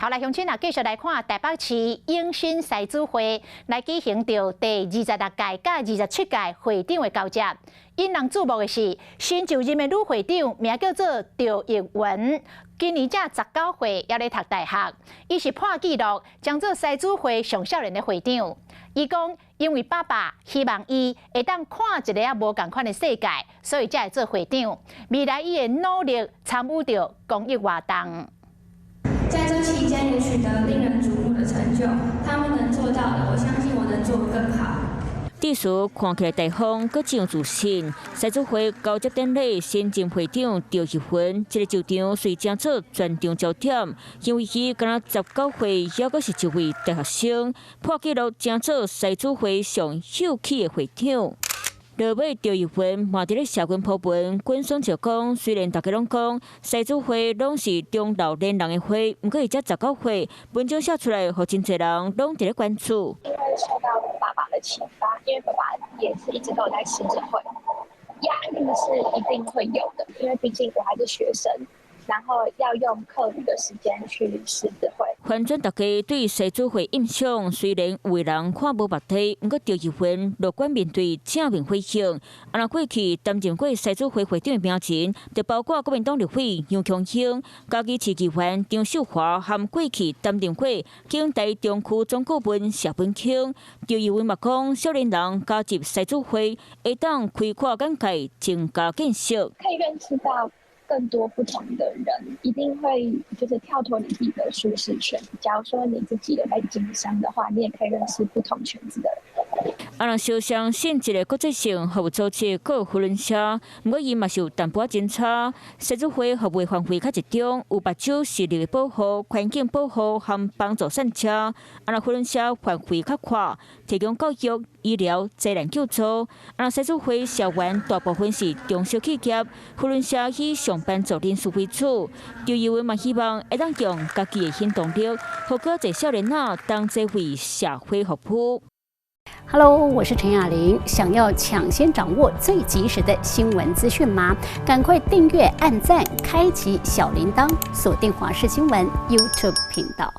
头来乡亲啊，继续来看台北市永新赛主会来举行着第26届甲27届会长的交接。引人注目的是，新就任的女会长名叫做赵奕文，今年才19岁，还咧读大学。伊是破纪录，将做赛主会上少年的会长。伊讲，因为爸爸希望伊会当看一个无共款的世界，所以才会做会长。未来伊会努力参与着公益活动。 在这期间也取得令人瞩目的成就，他们能做到的，我相信我能做更好。秩序看起来大方，阁真有自信。赛主会交接典礼，新任会长赵奕文，这个就场虽正做全场焦点，因为伊敢若19岁，还阁是一位大学生，破纪录正做赛主会上秀气的会长。 落尾赵奕文嘛伫咧社群铺文，官方就讲，虽然大家拢讲赛主会拢是中老年人的会，不过伊才19岁，文章写出来，互真侪人拢伫咧关注。因为受到我爸爸的启发，因为爸爸也是一直都有在狮子会，压力是一定会有的，因为毕竟我还是学生。 然后要用课余的时间去狮子会。反正大家对赛主会印象虽然有的人看无目体，不过赵奕文乐观面对，正面回应。若过去担任过赛主会会长的名人，就包括国民党立委杨强兴、嘉义市议员张秀华，和过去担任过警台中区总顾问谢文庆。赵奕文嘛讲，少年人加入赛主会，会当开阔眼界，增加见识，可以认识到。 更多不同的人，一定会就是跳脱你自己的舒适圈。假如说你自己有在经商的话，你也可以认识不同圈子的人。若小相信一个国际性服务组织个福伦社，不过伊嘛是有淡薄仔真差。赛主会服务范围较集中，有目睭视力的保护、环境保护和帮助善车。若福伦社范围较宽，提供教育、医疗、灾难救助。若赛主会社员大部分是中小企业，福伦社以上班族人士为主。赵奕文嘛希望会当用家己的行动力，互更侪少年仔当作为社会服务。 Hello， 我是陈雅玲。想要抢先掌握最及时的新闻资讯吗？赶快订阅、按赞、开启小铃铛，锁定华视新闻 YouTube 频道。